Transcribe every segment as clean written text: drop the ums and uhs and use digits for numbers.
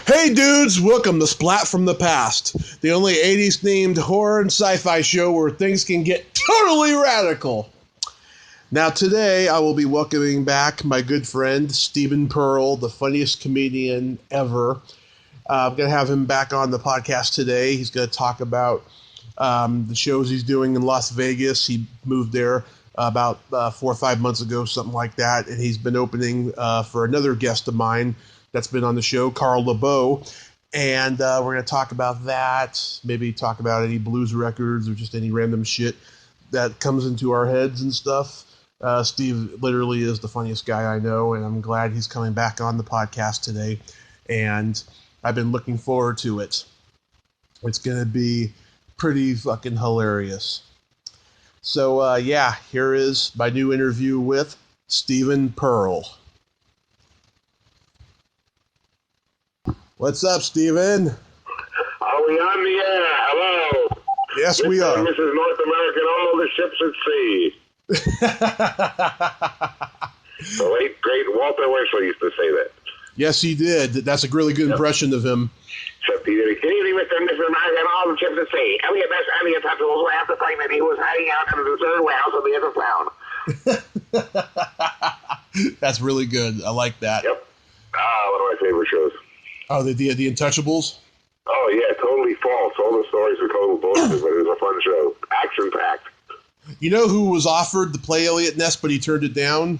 Hey dudes, welcome to Splat from the Past, the only 80s themed horror and sci-fi show where things can get totally radical. Now today I will be welcoming back my good friend Stephen Pearl, the funniest comedian ever. I'm going to have him back on the podcast today. He's going to talk about the shows he's doing in Las Vegas. He moved there about 4 or 5 months ago, something like that, and he's been opening for another guest of mine that's been on the show, Carl LeBeau, and we're going to talk about that, maybe talk about any blues records or just any random shit that comes into our heads and stuff. Steve literally is the funniest guy I know, and I'm glad he's coming back on the podcast today, and I've been looking forward to it. It's going to be pretty fucking hilarious. So, here is my new interview with Stephen Pearl. What's up, Stephen? Are we on the air? Hello. Yes, we are. This is North American, all the ships at sea. The late, great Walter Winchell used to say that. Yes, he did. That's a really good impression of him. So, Peter, good evening, Mr. and Mrs. American, all the ships at sea. Elliot Ness and the Untouchables were after saying that he was hiding out in the third warehouse of the Underground. That's really good. I like that. Yep. One of my favorite shows. Oh, the Untouchables? Oh, yeah, totally false. All the stories are total bullshit, but it was a fun show. Action-packed. You know who was offered to play Elliot Ness, but he turned it down?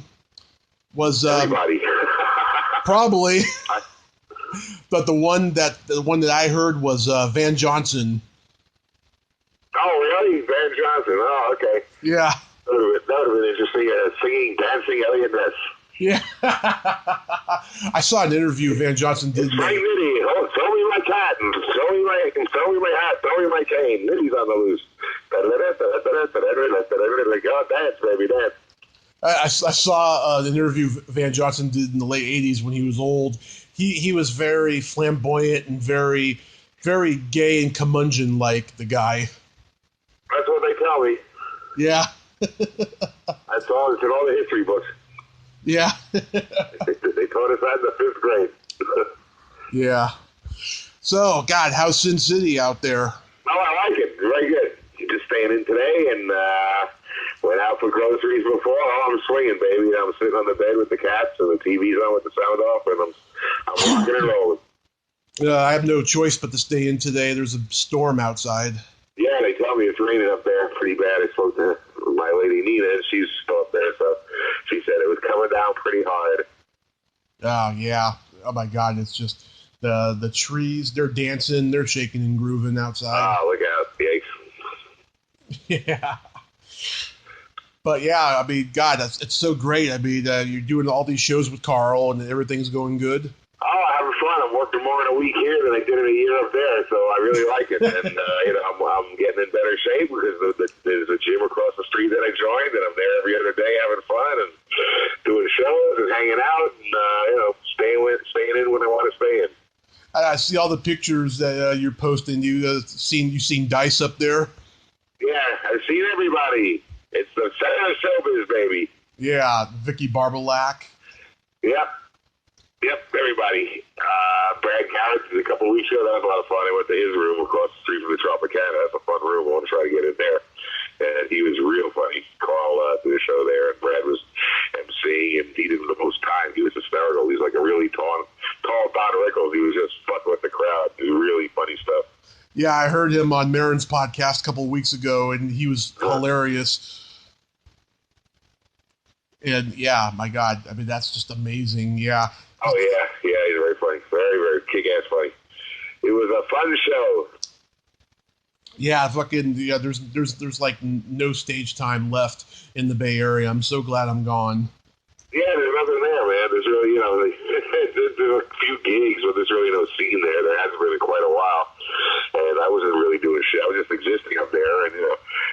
Was everybody. Probably. But the one that I heard was Van Johnson. Oh, really? Van Johnson. Oh, okay. Yeah. That would have been interesting. Singing, dancing Elliot Ness. Yeah. I saw an interview Van Johnson did. Hey, Nitty, throw me my cat, and throw me my hat, throw me my cane. Nitty's on the loose. Oh, dance, baby, dance. I saw an interview Van Johnson did in the late 80s when he was old. He was very flamboyant and very, very gay and curmudgeon-like, the guy. That's what they tell me. Yeah. That's all. It's in all the history books. Yeah. They taught us that in the 5th grade. Yeah. So, God, how's Sin City out there? Oh, I like it. Very good. Just staying in today and went out for groceries before. Oh, I'm swinging, baby. I'm sitting on the bed with the cats and the TV's on with the sound off, and I'm rocking and rolling. I have no choice but to stay in today. There's a storm outside. Yeah, they tell me it's raining up there pretty bad. I spoke to my lady Nina, and she's still up there, so she said it was coming down pretty hard. Oh, yeah. Oh, my God. It's just the trees. They're dancing. They're shaking and grooving outside. Oh, look out. Yikes. Yeah. But, yeah, I mean, God, it's so great. I mean, you're doing all these shows with Carl, and everything's going good. Oh, having fun. I'm working more in a week here than I did in a year up there, so I really like it. And, I'm getting in better shape because there's a gym across the street that I joined, and I'm there every other day having fun and doing shows and hanging out and, staying in when I want to stay in. I see all the pictures that you're posting. You've seen Dice up there? Yeah, I've seen everybody. It's the center of showbiz, baby. Yeah, Vicky Barbalack. Yep, everybody. Brad Garrett did a couple weeks ago. That was a lot of fun. I went to his room across the street from the Tropicana. That's a fun room. I want to try to get in there. And he was real funny. Carl did a show there, and Brad was emceeing, and he did the most time. He was hysterical. He was like a really tall Don Rickles. He was just fucking with the crowd. It was really funny stuff. Yeah, I heard him on Maron's podcast a couple of weeks ago, and he was hilarious. And, yeah, my God, I mean, that's just amazing, yeah. Oh, yeah, he's very funny. Very, very kick-ass funny. It was a fun show. Yeah, there's like no stage time left in the Bay Area. I'm so glad I'm gone. Yeah, there's nothing there, man. There's really, there's a few gigs, but there's really no scene there. There hasn't been in quite a while. And I wasn't really doing shit. I was just existing up there. And,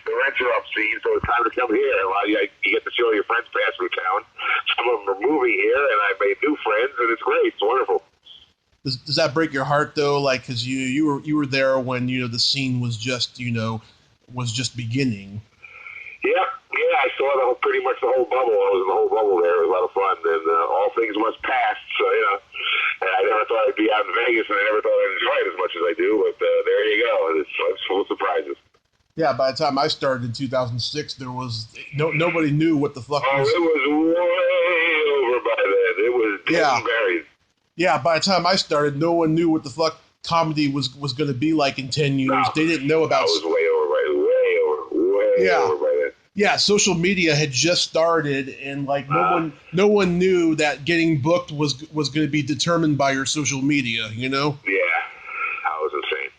the rents are up scene, so it's time to come here. And you get to see all your friends pass through town. Some of them are moving here, and I've made new friends, and it's great. It's wonderful. Does that break your heart though? Like, because you were there when the scene was just beginning. Yeah, I saw pretty much the whole bubble. I was in the whole bubble there. It was a lot of fun, and all things must pass. So and I I never thought I'd be out in Vegas, and I never thought I'd enjoy it as much as I do, but there you go. It's full of surprises. Yeah, by the time I started in 2006, there was nobody knew what the fuck was. Oh, it was way over by then. It was dead and buried. Yeah, by the time I started, no one knew what the fuck comedy was going to be like in 10 years. No, they didn't know about. That was way over by then. Yeah, social media had just started, and like no one knew that getting booked was going to be determined by your social media. You know? Yeah, that was insane.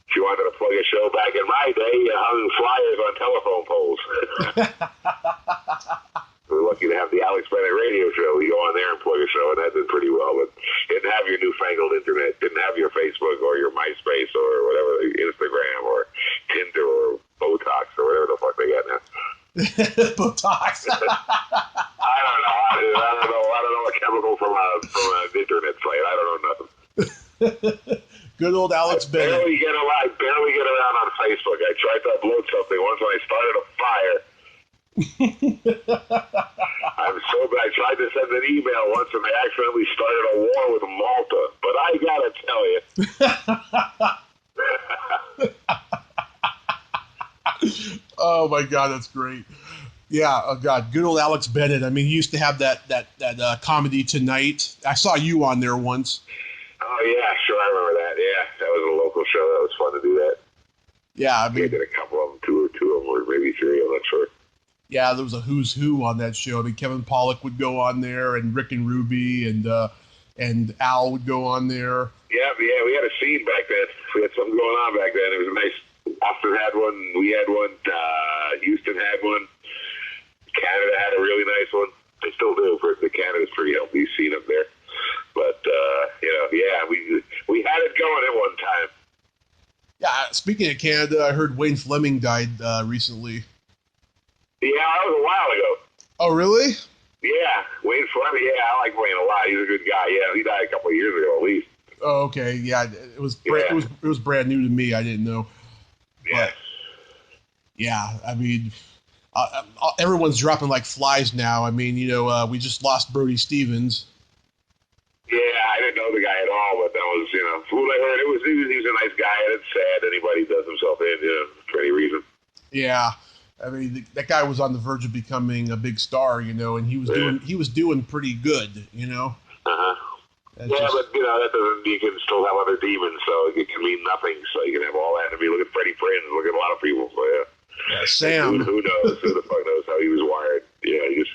If you wanted to plug a show back in my day, you hung flyers on telephone poles. We're lucky to have the Alex Bennett radio show. We go on there and plug a show, and that did pretty well. But didn't have your newfangled internet, didn't have your Facebook or your MySpace or whatever, Instagram or Tinder or Botox or whatever the fuck they got now. Botox. I don't know. I don't know a chemical from an internet site. I don't know nothing. Good old Alex Bennett. I barely get around on Facebook. I tried to upload something once when I started a fire. I'm so bad. I tried to send an email once and I accidentally started a war with Malta. But I gotta tell you. Oh my God, that's great. Yeah, oh God, good old Alex Bennett. I mean, he used to have that Comedy Tonight. I saw you on there once. Oh yeah, sure, I remember that. Yeah, that was a local show. That was fun to do that. Yeah, I mean, I did a couple of them, two of them, or maybe three. I'm not sure. Yeah, there was a who's who on that show. I mean, Kevin Pollak would go on there, and Rick and Ruby, and Al would go on there. Yeah, we had a scene back then. We had something going on back then. It was nice. Austin had one. We had one. Houston had one. Canada had a really nice one. They still do. Canada's pretty healthy scene up there. But we had it going at one time. Yeah. Speaking of Canada, I heard Wayne Fleming died recently. Yeah, that was a while ago. Oh, really? Yeah, Wayne Fleming. Yeah, I like Wayne a lot. He's a good guy. Yeah, he died a couple of years ago at least. Oh, okay. Yeah, it was brand new to me. I didn't know. Yeah. But, yeah, I mean, everyone's dropping like flies now. I mean, we just lost Brody Stevens. Yeah, I didn't know the guy at all, but that was, from what I heard, he was a nice guy, and it's sad anybody does himself in, for any reason. Yeah. I mean, that guy was on the verge of becoming a big star, and he was doing pretty good, Uh-huh. But that doesn't. You can still have other demons, so it can mean nothing. So you can have all that. I mean, look at Freddie Prinze. Look at a lot of people. So yeah, Sam. Who knows? Who the fuck knows how he was wired? Yeah, he just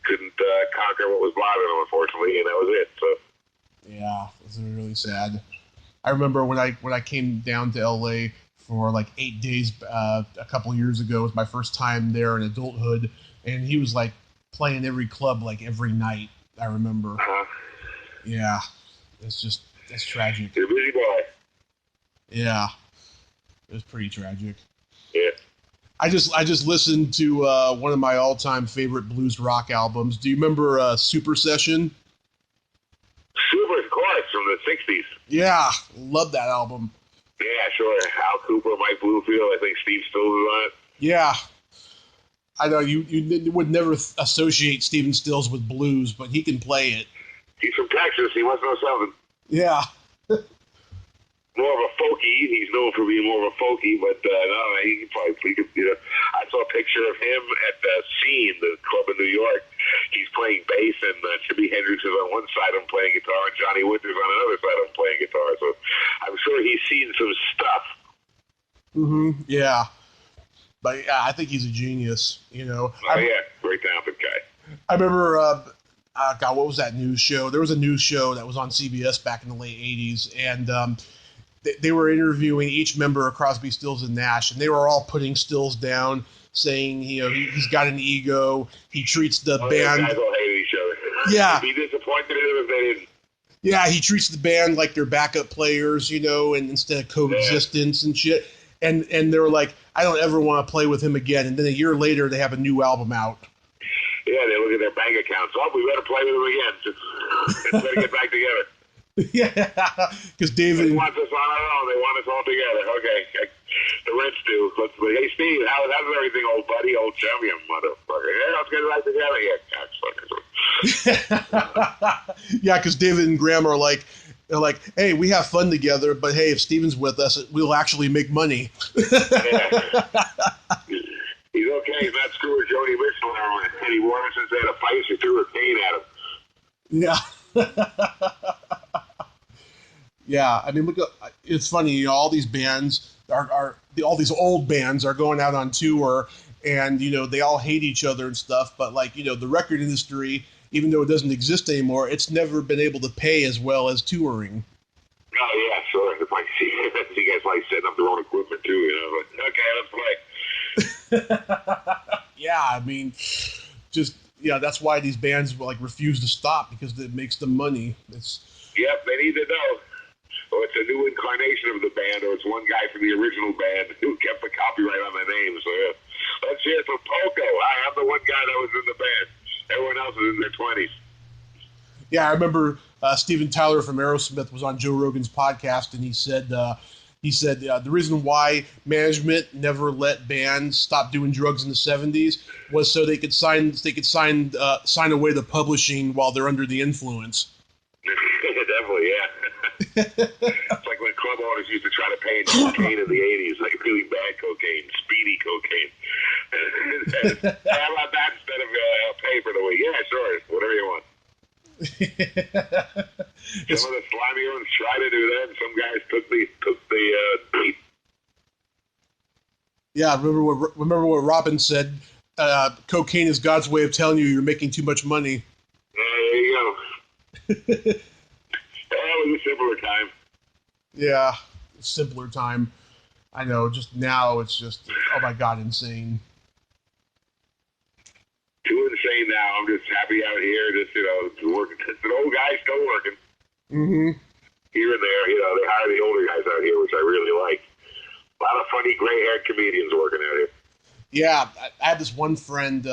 couldn't conquer what was bothering him, unfortunately, and that was it. So. Yeah, it was really sad. I remember when I came down to LA for like 8 days a couple years ago. It was my first time there in adulthood, and he was like playing every club like every night. I remember. Uh-huh. Yeah, that's tragic. You're a busy boy. Yeah, it was pretty tragic. Yeah. I just listened to one of my all-time favorite blues rock albums. Do you remember Super Session? Super, of course, from the 60s. Yeah, love that album. Yeah, sure. Al Cooper, Mike Bluefield, I think Steve Stills was on it. Yeah. I know you would never associate Stephen Stills with blues, but he can play it. He's from Texas. He must know something. Yeah. More of a folky. He's known for being more of a folky, but no, he could. I saw a picture of him at the Scene, the club in New York. He's playing bass, and Jimi Hendrix is on one side of him playing guitar, and Johnny Winter's on another side of him playing guitar. So I'm sure he's seen some stuff. Mm-hmm. Yeah. But yeah, I think he's a genius. Oh yeah, very talented guy. I remember. God, what was that news show? There was a news show that was on CBS back in the late 80s, and they were interviewing each member of Crosby, Stills, and Nash, and they were all putting Stills down, saying, he's got an ego, he treats the band... Guys all hate each other. Yeah. Be disappointed in them if they didn't. Yeah, he treats the band like they're backup players, and instead of coexistence and shit. And they were like, I don't ever want to play with him again. And then a year later, they have a new album out. Yeah, they look at their bank accounts. Oh, we better play with them again. Just better get back together. Yeah, because David... They want us on our own. They want us all together. Okay, the rents do. Hey, Steve, how's everything, old buddy, old chum, you motherfucker? Yeah, let's get it back together. Yeah, cocksuckers. Yeah, because David and Graham are like, they're like, hey, we have fun together, but hey, if Steven's with us, we'll actually make money. Yeah. He's okay. He's not screwing Joni Mitchell now. And he won since they had a fight. She threw a cane at him. Yeah. Yeah, I mean, look, it's funny, you know, all these bands all these old bands are going out on tour, and, you know, they all hate each other and stuff, but, like, you know, the record industry, even though it doesn't exist anymore, it's never been able to pay as well as touring. Oh, yeah, sure. It's like, you guys like setting up their own equipment, too, you know, but, okay, let's play. Yeah, I mean, just, yeah, that's why these bands, like, refuse to stop, because it makes them money. Yep, they need to know. Or it's a new incarnation of the band, or it's one guy from the original band who kept the copyright on the name. So yeah. Let's hear it from Poco. I am the one guy that was in the band. Everyone else is in their 20s. Yeah, I remember Steven Tyler from Aerosmith was on Joe Rogan's podcast, and he said the reason why management never let bands stop doing drugs in the 70s was so they could sign away the publishing while they're under the influence. Definitely, yeah. It's like when club owners used to try to pay cocaine in the 80s, like really bad cocaine, speedy cocaine. How about that instead of pay for the week? Yeah, sure, whatever you want. Some of the slimy ones try to do that, and some guys took the beat. Yeah, remember what Robin said? Cocaine is God's way of telling you you're making too much money. There you go. It was a simpler time. Yeah, simpler time. I know, just now it's just, oh my God, insane. Too insane now. I'm just happy out here, just, you know, working. It's an old guy still working. Mm-hmm. Here and there, you know, they hire the older guys out here, which I really like. A lot of funny gray-haired comedians working out here. Yeah, I have this one friend,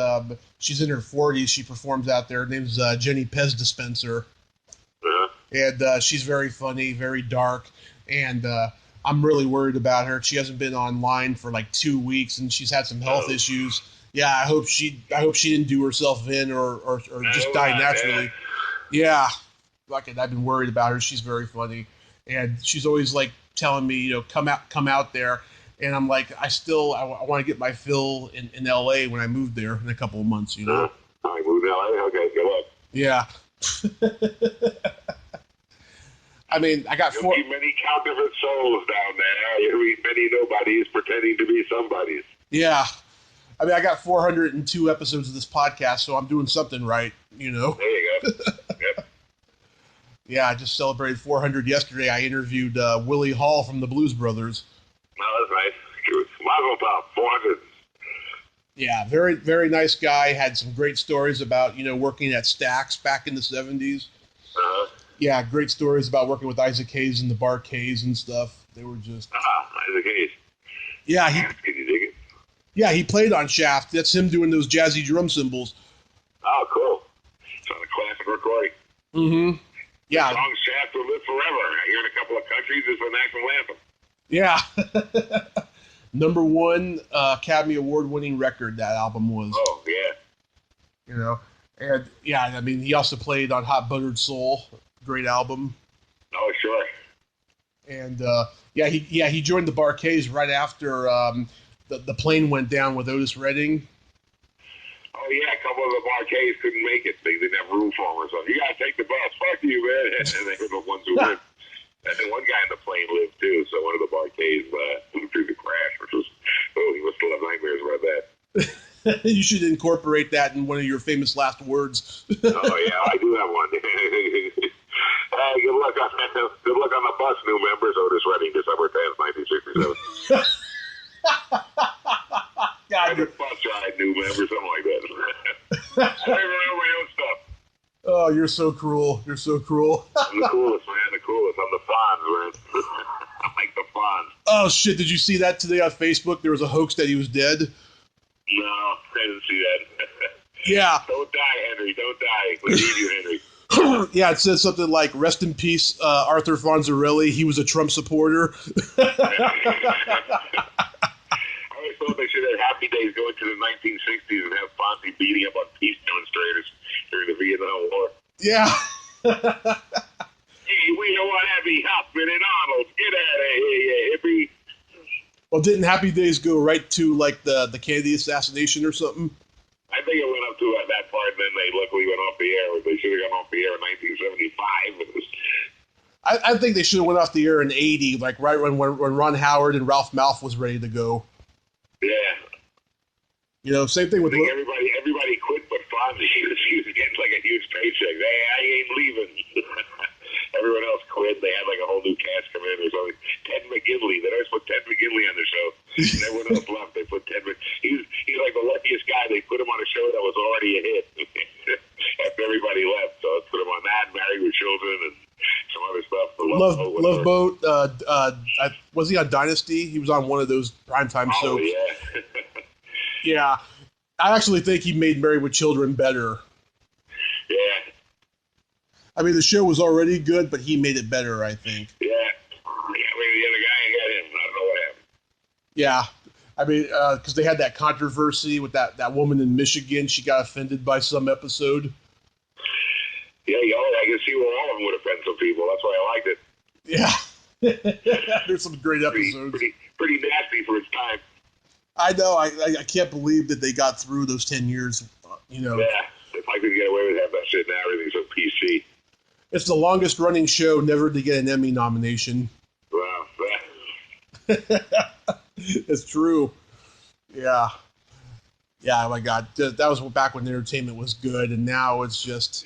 she's in her 40s, she performs out there, her name's Jenny Pez Dispenser. Uh-huh. And she's very funny, very dark, and I'm really worried about her. She hasn't been online for like 2 weeks, and she's had some health issues. Yeah, I hope she didn't do herself in or just die naturally. Yeah, like I've been worried about her. She's very funny, and she's always like telling me, you know, come out there, and I'm like, I want to get my fill in L.A. when I move there in a couple of months, you know. I moved to L.A. Okay, good luck. Yeah. I mean, I got You'll meet many counterfeit souls down there. You'll meet many nobodies pretending to be somebodies. Yeah. I mean, I got 402 episodes of this podcast, so I'm doing something right, you know. There you go. Yep. Yeah, I just celebrated 400 yesterday. I interviewed Willie Hall from the Blues Brothers. Oh, that's nice. Mazel tov, 400. Yeah, very, very nice guy. Had some great stories about, you know, working at Stax back in the 70s. Uh-huh. Yeah, great stories about working with Isaac Hayes and the Bar-Kays and stuff. They were just... Isaac Hayes. Yeah, Can you dig it? Yeah, he played on Shaft. That's him doing those jazzy drum cymbals. Oh, cool. It's on a classic recording. Mm-hmm. Yeah. The song Shaft will live forever. Here in a couple of countries, it's the national anthem. Yeah. Number one Academy Award-winning record, that album was. Oh, yeah. You know, and yeah, I mean, he also played on Hot Buttered Soul, great album. Oh, sure. And he joined the Bar-Kays right after the plane went down with Otis Redding. Oh, yeah, a couple of the Bar-Kays couldn't make it. They didn't have room for them or something. You got to take the bus. Fuck you, man. And they were the ones who lived. And then one guy in the plane lived, too. So one of the Bar-Kays flew through the crash, which was, he must still have nightmares about that. You should incorporate that in one of your famous last words. Oh, yeah, I do have one. Hey, good luck on the bus, new members. Otis Redding, December 10th, 1967. God, the bus ride, new members, something like that. I don't remember my own stuff. Oh, you're so cruel. You're so cruel. I'm the coolest, man. The coolest. I'm the Fonz, man. I'm like the Fonz. Oh, shit. Did you see that today on Facebook? There was a hoax that he was dead. No, I didn't see that. Yeah. Don't die, Henry. Don't die. We need you, Henry. Yeah, it says something like, rest in peace, Arthur Fonzarelli. He was a Trump supporter. I always thought thought they should have Happy Days go into the 1960s and have Fonzie beating up on peace demonstrators during the Vietnam War. Yeah. Hey, we don't want Abby Hoffman and Arnold. Get out of here, hippie. Well, didn't Happy Days go right to like the Kennedy assassination or something? I think it went up to that part, and then they luckily went off the air. They should have gone off the air in 1975. I think they should have went off the air in '80, like right when Ron Howard and Ralph Malph was ready to go. Yeah. You know, same thing with. I think everybody quit but Fonzie. He was getting like a huge paycheck. Hey, I ain't leaving. Everyone else quit. They had like a whole new cast come in or something. Ted McGinley. They always put Ted McGinley on the show. And everyone else left. They put Ted McGinley. He's like the luckiest guy. They put him on a show that was already a hit after everybody left. So let's put him on that, Married with Children, and some other stuff. Love Boat. Was he on Dynasty? He was on one of those primetime soaps. Yeah. Yeah. I actually think he made Married with Children better. Yeah. I mean, the show was already good, but he made it better, I think. Yeah. The other guy ain't got him. I don't know what happened. Yeah. I mean, because they had that controversy with that woman in Michigan. She got offended by some episode. Yeah, I can see where all of them would offend some people. That's why I liked it. Yeah. There's some great episodes. Pretty nasty for its time. I know. I can't believe that they got through those 10 years, you know. Yeah. If I could get away with having that shit now, everything's so PC. It's the longest running show never to get an Emmy nomination. Wow. It's true. Yeah. Yeah, oh my God. That was back when entertainment was good, and now it's just...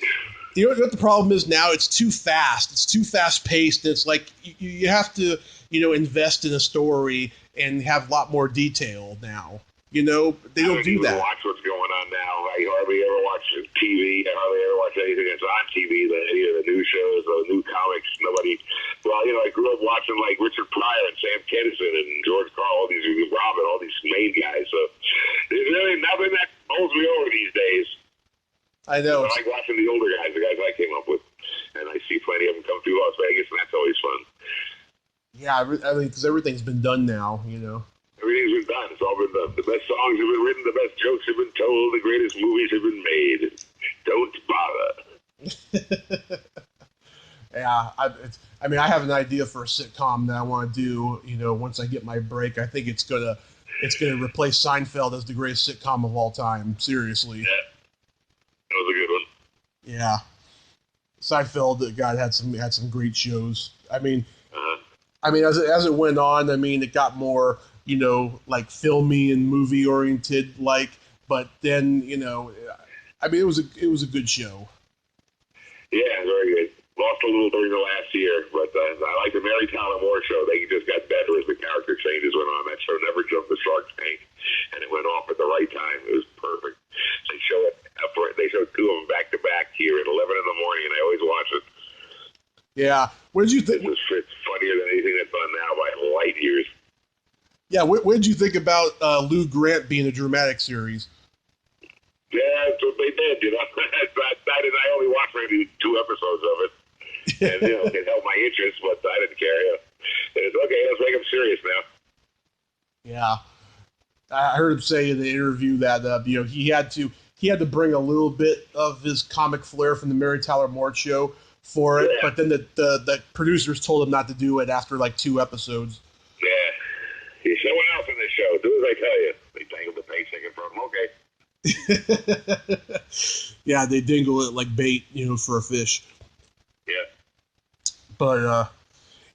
You know what the problem is now? It's too fast. It's too fast-paced. It's like you have to, invest in a story and have a lot more detail now. They don't do that. I don't even watch what's going on now. I hardly ever watch TV. I hardly ever watch anything that's on TV, any of the new shows or new comics. Nobody. Well, I grew up watching like Richard Pryor and Sam Kinison and George Carl, all these Robin, all these main guys. So there's really nothing that holds me over these days. I know. I like watching the older guys, the guys I came up with, and I see plenty of them come through Las Vegas, and that's always fun. Yeah, I mean, because everything's been done now, Everything's been done. It's all been done. The best songs have been written. The best jokes have been told. The greatest movies have been made. Don't bother. Yeah, I have an idea for a sitcom that I want to do. Once I get my break, I think it's gonna replace Seinfeld as the greatest sitcom of all time. Seriously. Yeah, that was a good one. Yeah, Seinfeld, God, had some great shows. I mean, as it went on, it got more, like filmy and movie oriented, but then, it was a good show. Yeah, very good. Lost a little during the last year, but I like the Mary Tyler Moore show. They just got better as the character changes went on. That show never jumped the shark's tank, and it went off at the right time. It was perfect. They show two of them back to back here at 11 in the morning, and I always watch it. Yeah. What did you think? It's funnier than anything that's done now by light years. Yeah. What did you think about Lou Grant being a dramatic series? Yeah, that's what they did. I only watched maybe 2 episodes of it, and it held my interest, but I didn't care. It's okay. Let's make them serious now. Yeah, I heard him say in the interview that he had to bring a little bit of his comic flair from the Mary Tyler Moore show for it, but then the producers told him not to do it after like 2 episodes. Yeah, he's someone else in this show. Do as I tell you. They dangled the paycheck in front of him. Okay. Yeah, they dingle it like bait, for a fish. Yeah. But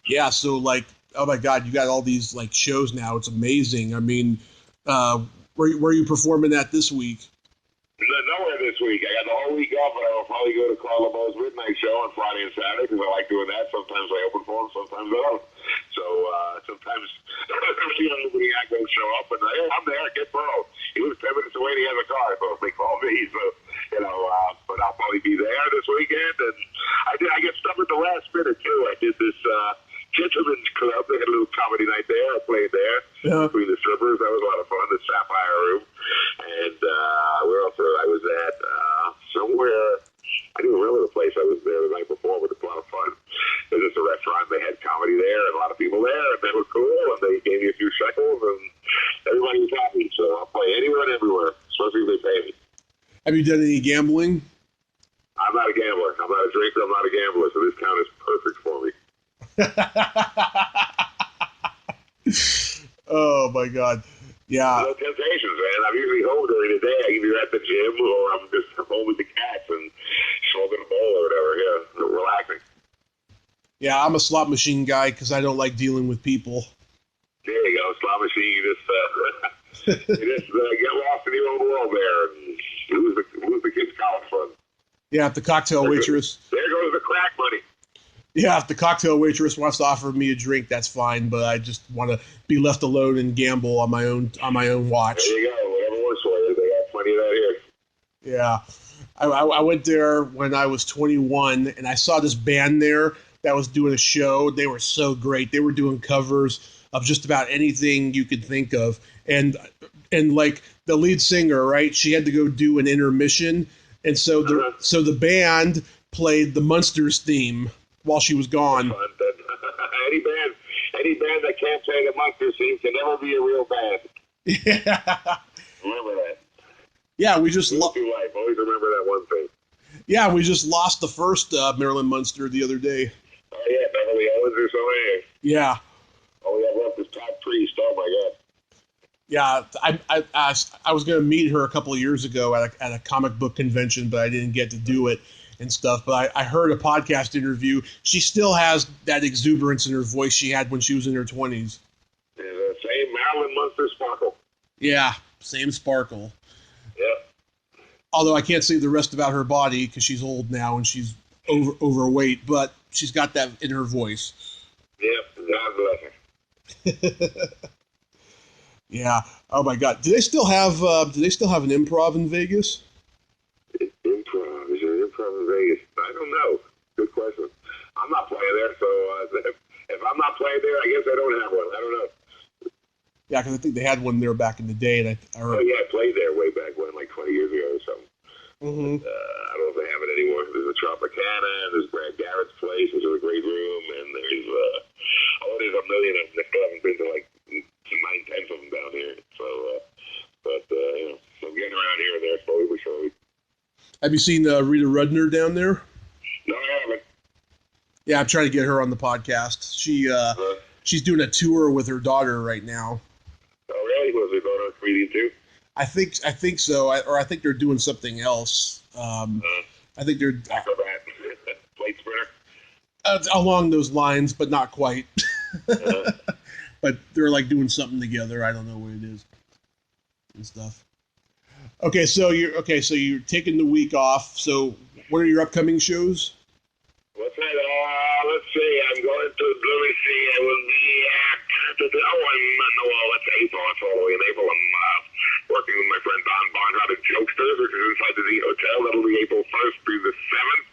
yeah, so like, oh my God, you got all these like shows now. It's amazing. I mean, where are you performing at this week? Nowhere this week. I got the whole week off, but I will probably go to Carl LeBeau's midnight show on Friday and Saturday because I like doing that. Sometimes I open for him, sometimes I don't. So sometimes opening act won't show up, and hey, I'm there. Get Burrow. He lives 10 minutes away and he has a car, so they call me. So but I'll probably be there this weekend. And I get stuff at the last minute too. I did this Gentlemen's Club. They had a little comedy night there. I played there between the strippers. That was a lot of fun. The Sapphire Room. And where else I was at? Somewhere. I don't remember the place I was there the night before, but it's a lot of fun. It was just a restaurant. They had comedy there and a lot of people there, and they were cool, and they gave me a few shekels, and everybody was happy. Have you done any gambling? I'm not a gambler. I'm not a drinker. I'm not a gambler. So this count is perfect for me. Oh my God. Yeah. No temptations, man. I'm usually home during the day. I'm either at the gym or I'm just home with the cats and smoking a bowl or whatever. Yeah, relaxing. Yeah, I'm a slot machine guy because I don't like dealing with people. There you go, slot machine. You just, get lost in your own world there and lose the kids' college fund. Yeah, if the cocktail waitress. There goes the crack money. Yeah, if the cocktail waitress wants to offer me a drink, that's fine. But I just want to be left alone and gamble on my own watch. There you go. Whatever works for you. They got plenty of that here. Yeah, I went there when I was 21, and I saw this band there that was doing a show. They were so great. They were doing covers of just about anything you could think of, and like the lead singer, right? She had to go do an intermission, and so the band played the Munsters theme while she was gone. Any band that can't play the Munsters theme can never be a real band. Yeah. Remember that. Yeah, we just always remember that one thing. Yeah, we just lost the first Marilyn Munster the other day. Oh yeah, Beverly Owens or something. Yeah. All we have left is Todd Priest. Oh my God. Yeah, I was going to meet her a couple of years ago at a comic book convention, but I didn't get to do it and stuff. But I heard a podcast interview. She still has that exuberance in her voice she had when she was in her 20s. Yeah, the same Marilyn Munster sparkle. Yeah, same sparkle. Yeah. Although I can't say the rest about her body because she's old now and she's overweight, but she's got that in her voice. Yep, God bless her. Yeah. Oh my God. Do they still have an improv in Vegas? Improv? Is there an improv in Vegas? I don't know. Good question. I'm not playing there, so if I'm not playing there, I guess I don't have one. I don't know. Yeah, because I think they had one there back in the day, and Oh yeah, I played there way back when, like 20 years ago or something. Mm-hmm. I don't know if they have it anymore. There's a Tropicana, and there's Brad Garrett's place, which is a great room, and there's there's a million of them. I still haven't been to like 9/10 of them down here. So, I'm getting around here and there slowly but surely. Have you seen Rita Rudner down there? No, I haven't. Yeah, I'm trying to get her on the podcast. She's doing a tour with her daughter right now. Oh, really? Was her daughter a comedian too? I think so, I think they're doing something else. I think they're acrobat, plate sprinter, along those lines, but not quite. But they're like doing something together. I don't know what it is and stuff. Okay, so you're taking the week off. So what are your upcoming shows? What's that? Let's see. I'm going to Lucy. I will be at that's April. It's all the way in April. I'm working with my friend Don Barnhart at Jokesters, which is inside the Z Hotel. That'll be April 1st through the 7th.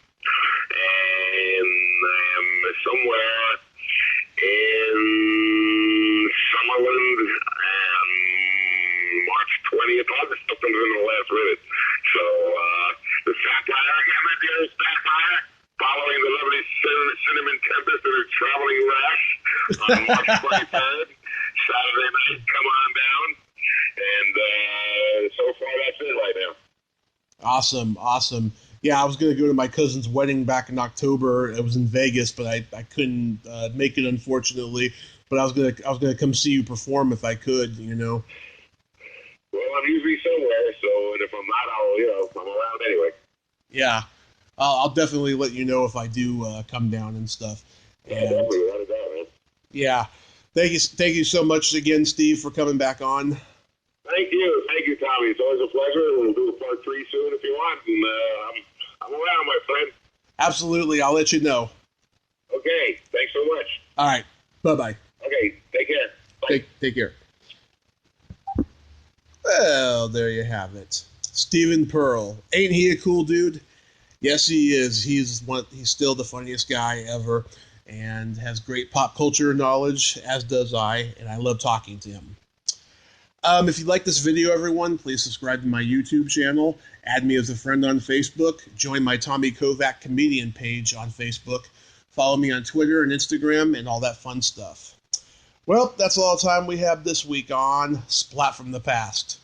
And somewhere in Summerland, March 20th. August still comes in the last minute. So the satire again, my dearest satire, following the lovely Cinnamon Tempest and her traveling rash on March 23rd. Saturday night, come on down. And so far, that's it right now. Awesome. Yeah, I was going to go to my cousin's wedding back in October. It was in Vegas, but I couldn't make it, unfortunately. But I was gonna come see you perform if I could, you know. Well, I'm usually somewhere, and if I'm not, I'm around anyway. Yeah, I'll definitely let you know if I do come down and stuff. Yeah, definitely, without a doubt, man. Yeah, thank you so much again, Steve, for coming back on. Thank you, Tommy. It's always a pleasure. We'll do a part 3 soon if you want, and I'm around, my friend. Absolutely, I'll let you know. Okay, thanks so much. All right, bye-bye. Okay, take care. Bye. Take care. Well, there you have it. Stephen Pearl. Ain't he a cool dude? Yes, he is. He's still the funniest guy ever and has great pop culture knowledge, as does I, and I love talking to him. If you like this video, everyone, please subscribe to my YouTube channel, add me as a friend on Facebook, join my Tommy Kovac comedian page on Facebook, follow me on Twitter and Instagram, and all that fun stuff. Well, that's all the time we have this week on Splat from the Past.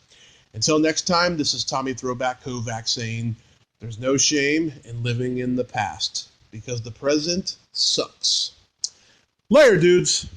Until next time, this is Tommy Throwback Kovac saying there's no shame in living in the past because the present sucks. Later, dudes.